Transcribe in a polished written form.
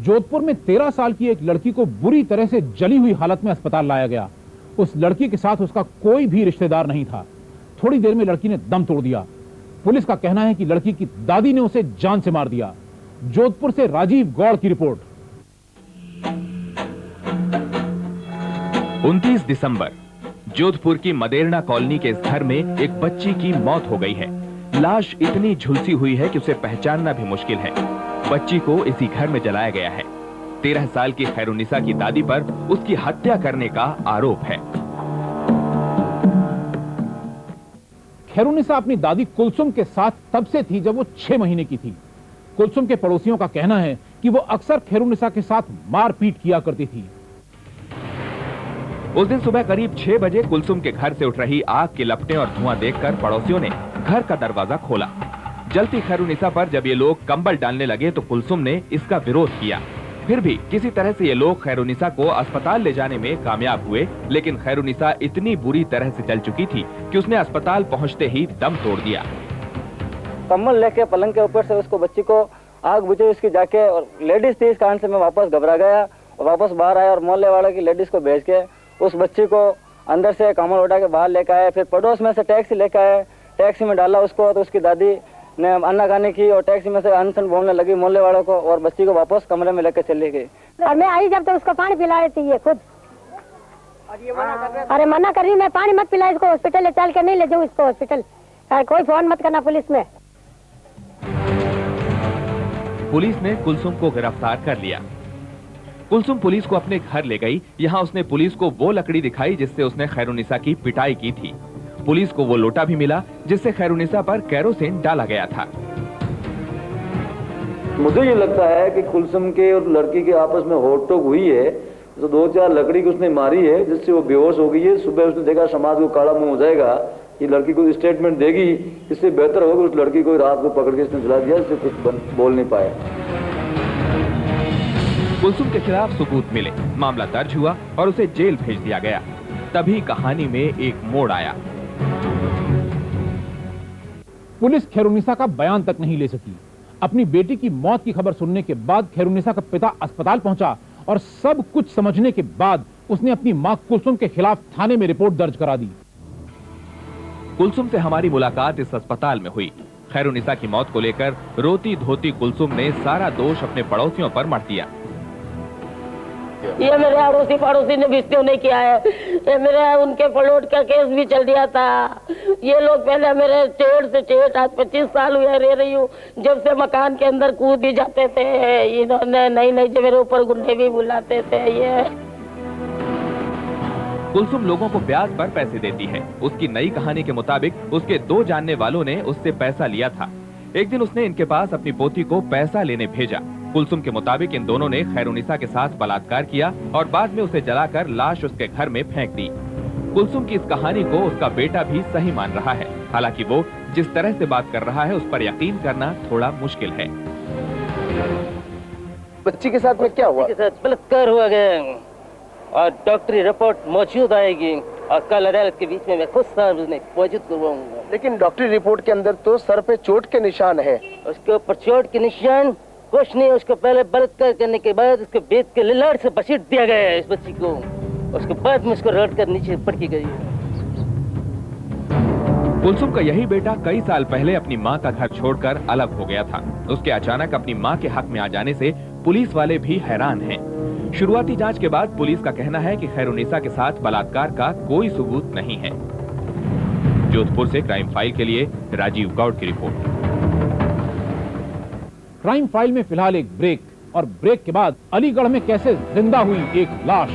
जोधपुर में 13 साल की एक लड़की को बुरी तरह से जली हुई हालत में अस्पताल लाया गया। उस लड़की के साथ उसका कोई भी रिश्तेदार नहीं था। थोड़ी देर में लड़की ने दम तोड़ दिया। पुलिस का कहना है कि लड़की की दादी ने उसे जान से मार दिया। जोधपुर से राजीव गौड़ की रिपोर्ट। 29 दिसंबर जोधपुर की मदेरना कॉलोनी के इस घर में एक बच्ची की मौत हो गई है। लाश इतनी झुलसी हुई है कि उसे पहचानना भी मुश्किल है। बच्ची को इसी घर में जलाया गया है। 13 साल की खैरुन्निसा की दादी पर उसकी हत्या करने का आरोप है। खैरुन्निसा अपनी दादी कुलसुम के साथ तब से थी जब वो 6 महीने की थी। कुलसुम के पड़ोसियों का कहना है कि वो अक्सर खैरुन्निसा के साथ मारपीट किया करती थी। उस दिन सुबह करीब 6 बजे कुलसुम के घर से उठ रही आग की लपटें और धुआं देखकर पड़ोसियों ने घर का दरवाजा खोला। जलती खैरुन्निसा पर जब ये लोग कंबल डालने लगे तो कुलसुम ने इसका विरोध किया। फिर भी किसी तरह से ये लोग खैरुन्निसा को अस्पताल ले जाने में कामयाब हुए, लेकिन खैरुन्निसा इतनी बुरी तरह से जल चुकी थी कि उसने अस्पताल पहुंचते ही दम तोड़ दिया। कंबल लेके पलंग के ऊपर से उसको बच्ची को आग बुझी उसकी जाके, और लेडीज थी इस कारण से मैं वापस घबरा गया और वापस बाहर आया और मोहल्ले वालों की लेडीज को भेज के उस बच्ची को अंदर से कंबल उठा के बाहर लेकर आए। फिर पड़ोस में से टैक्सी लेकर आए, टैक्सी में डाला उसको, तो उसकी दादी ने अन्नाकानी की और टैक्सी में से अनशन बोलने लगी मोहल्ले वालों को और बच्ची को वापस कमरे में लेकर चली गई। और मैं आई जब तो उसको पानी पिला रही थी ये खुद। अरे मना कर रही मैं, पानी मत पिला इसको, हॉस्पिटल चल के नहीं ले जाऊँ इसको हॉस्पिटल। कोई फोन मत करना पुलिस में। पुलिस ने कुलसुम को गिरफ्तार कर लिया। कुलसुम पुलिस को अपने घर ले गई। यहाँ उसने पुलिस को वो लकड़ी दिखाई जिससे उसने खैरुन्निसा की पिटाई की थी। पुलिस को वो लोटा भी मिला जिससे खैरुन्निसा पर केरोसिन डाला गया था। मुझे ये लगता है कि कुलसुम के और लड़की के आपस में होटोक हुई है, तो 2-4 लकड़ी की उसने मारी है जिससे वो बेहोश हो गई है। सुबह उसने देखा समाज को काला मुंह हो जाएगा, ये लड़की को स्टेटमेंट देगी, इससे बेहतर होगा उस लड़की को रात को पकड़ के इसने जला दिया, इससे कुछ बोल नहीं पाया। कुलसुम के खिलाफ सबूत मिले, मामला दर्ज हुआ और उसे जेल भेज दिया गया। तभी कहानी में एक मोड़ आया। पुलिस खैरुन्निसा का बयान तक नहीं ले सकी। अपनी बेटी की मौत की खबर सुनने के बाद खैरुन्निसा का पिता अस्पताल पहुंचा और सब कुछ समझने के बाद उसने अपनी मां कुलसुम के खिलाफ थाने में रिपोर्ट दर्ज करा दी। कुलसुम से हमारी मुलाकात इस अस्पताल में हुई। खैरुन्निसा की मौत को लेकर रोती धोती कुलसुम ने सारा दोष अपने पड़ोसियों पर मढ़ दिया। ये मेरे अड़ोसी पड़ोसी ने भी क्यों नहीं किया है, ये मेरे उनके प्लॉट का केस भी चल दिया था। ये लोग पहले मेरे चेट से चेट, आज 25 साल हुए रह रही हूँ, जब से मकान के अंदर कूद भी जाते थे इन्होंने, नहीं जो मेरे ऊपर गुंडे भी बुलाते थे। ये कुलसुम लोगों को ब्याज पर पैसे देती है। उसकी नई कहानी के मुताबिक उसके 2 जानने वालों ने उससे पैसा लिया था। एक दिन उसने इनके पास अपनी पोती को पैसा लेने भेजा। कुलसुम के मुताबिक इन दोनों ने खैरुन्निसा के साथ बलात्कार किया और बाद में उसे जलाकर लाश उसके घर में फेंक दी। कुलसुम की इस कहानी को उसका बेटा भी सही मान रहा है। हालांकि वो जिस तरह से बात कर रहा है उस पर यकीन करना थोड़ा मुश्किल है। बच्ची के साथ में क्या हुआ? बच्ची के साथ बलात्कार हुआ गया और डॉक्टरी रिपोर्ट मौजूद आएगी और कल अदालत के बीच में मैं खुद सामने मौजूद करवाऊंगा। लेकिन डॉक्टरी रिपोर्ट के अंदर तो सर पे चोट के निशान है। उसके ऊपर चोट के निशान कुछ नहीं, उसको पहले बलात्कार करने के बाद उसके बेत के ललाट से बसीट दिया गया है इस बच्ची को। उसके बाद में उसको रट कर नीचे पटकी गई है। कुलसुम का यही बेटा कई साल पहले अपनी मां का घर छोड़कर अलग हो गया था। उसके अचानक अपनी मां के हक में आ जाने से पुलिस वाले भी हैरान हैं। शुरुआती जांच के बाद पुलिस का कहना है कि खैरुन्निसा के साथ बलात्कार का कोई सबूत नहीं है। जोधपुर से क्राइम फाइल के लिए राजीव गौड़ की रिपोर्ट। क्राइम फाइल में फिलहाल एक ब्रेक, और ब्रेक के बाद अलीगढ़ में कैसे जिंदा हुई एक लाश।